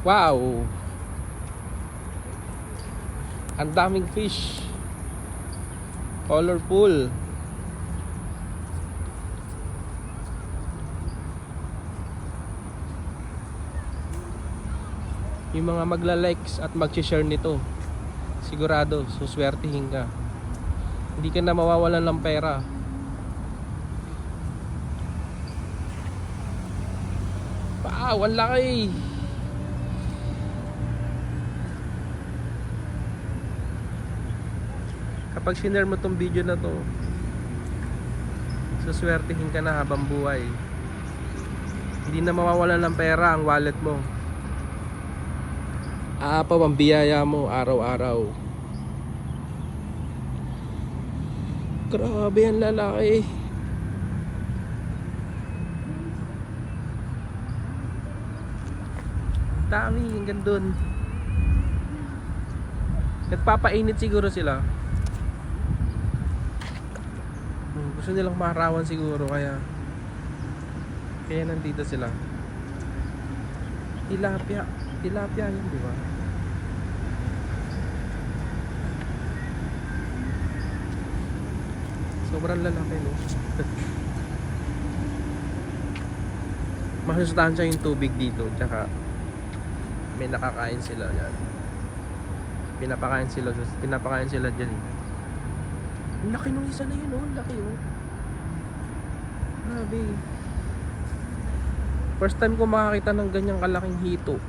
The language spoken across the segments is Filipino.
Wow! Ang daming fish. Colorful. Yung mga magla-likes at mag-share nito, sigurado suswertihin ka. Hindi ka na mawawalan ng pera. Wow, ang laki. Kapag sinare mo tong video na to, suswertihin ka na habang buhay. Hindi na mawawalan ng pera ang wallet mo. Aapaw ang biyaya mo araw-araw. Grabe ang lalaki. Dami hanggang dun. Nagpapainit siguro sila. Gusto nilang maharawan siguro, kaya nandito sila. Tilapia yun, di ba? Sobrang lalaki, no? Masustansya yung tubig dito, tsaka may nakakain sila yan. Pinapakain sila dyan. Ang laki nung isa na yun, oh. Ang laki, oh. Grabe. First time ko makakita ng ganyang kalaking hito.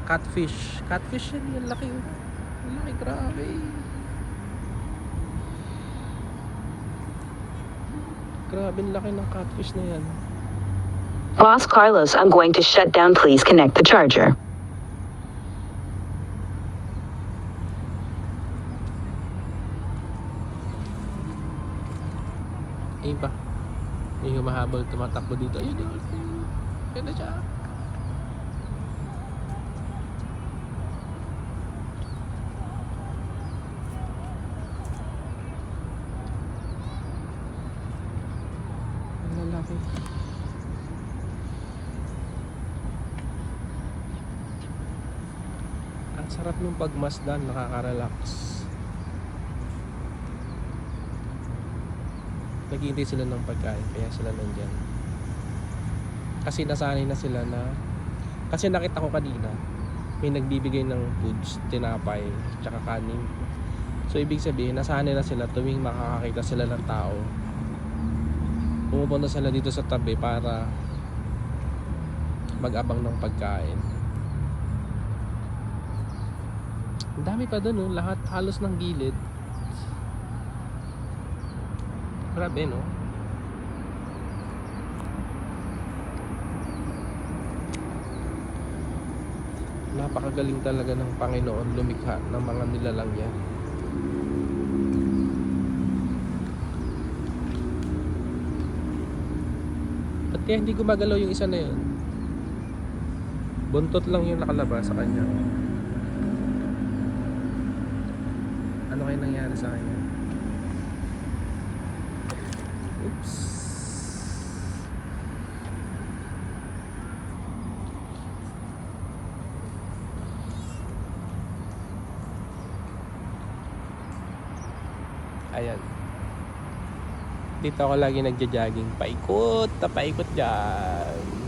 Catfish yan, yung laki, oh. Ang laki, grabe. Grabe, ang laki ng catfish na yan. Boss Carlos, I'm going to shut down. Please connect the charger. Iba. May humahabol, tumatakbo dito. Ayun, ganda siya. Ang lalaki. Ang sarap ng pagmasdan, nakaka-relax. Naghihintay sila ng pagkain, kaya sila nandyan. Kasi nasanay na sila na, kasi nakita ko kanina may nagbibigay ng foods, tinapay, tsaka kanin. So ibig sabihin, nasanay na sila tuwing makakakita sila ng tao, pumupunta sila dito sa tabi para mag-abang ng pagkain. Ang dami pa dun, oh. Lahat halos ng gilid. Grabe, no? Napakagaling talaga ng Panginoon lumikha ng mga nilalang yan. At kaya hindi gumagalaw yung isa na yun. Buntot lang yung nakalabas sa kanya. Ano kaya nangyari sa kanya? Oops. Ayan. Dito ako lagi nagja-jogging. Paikot dyan.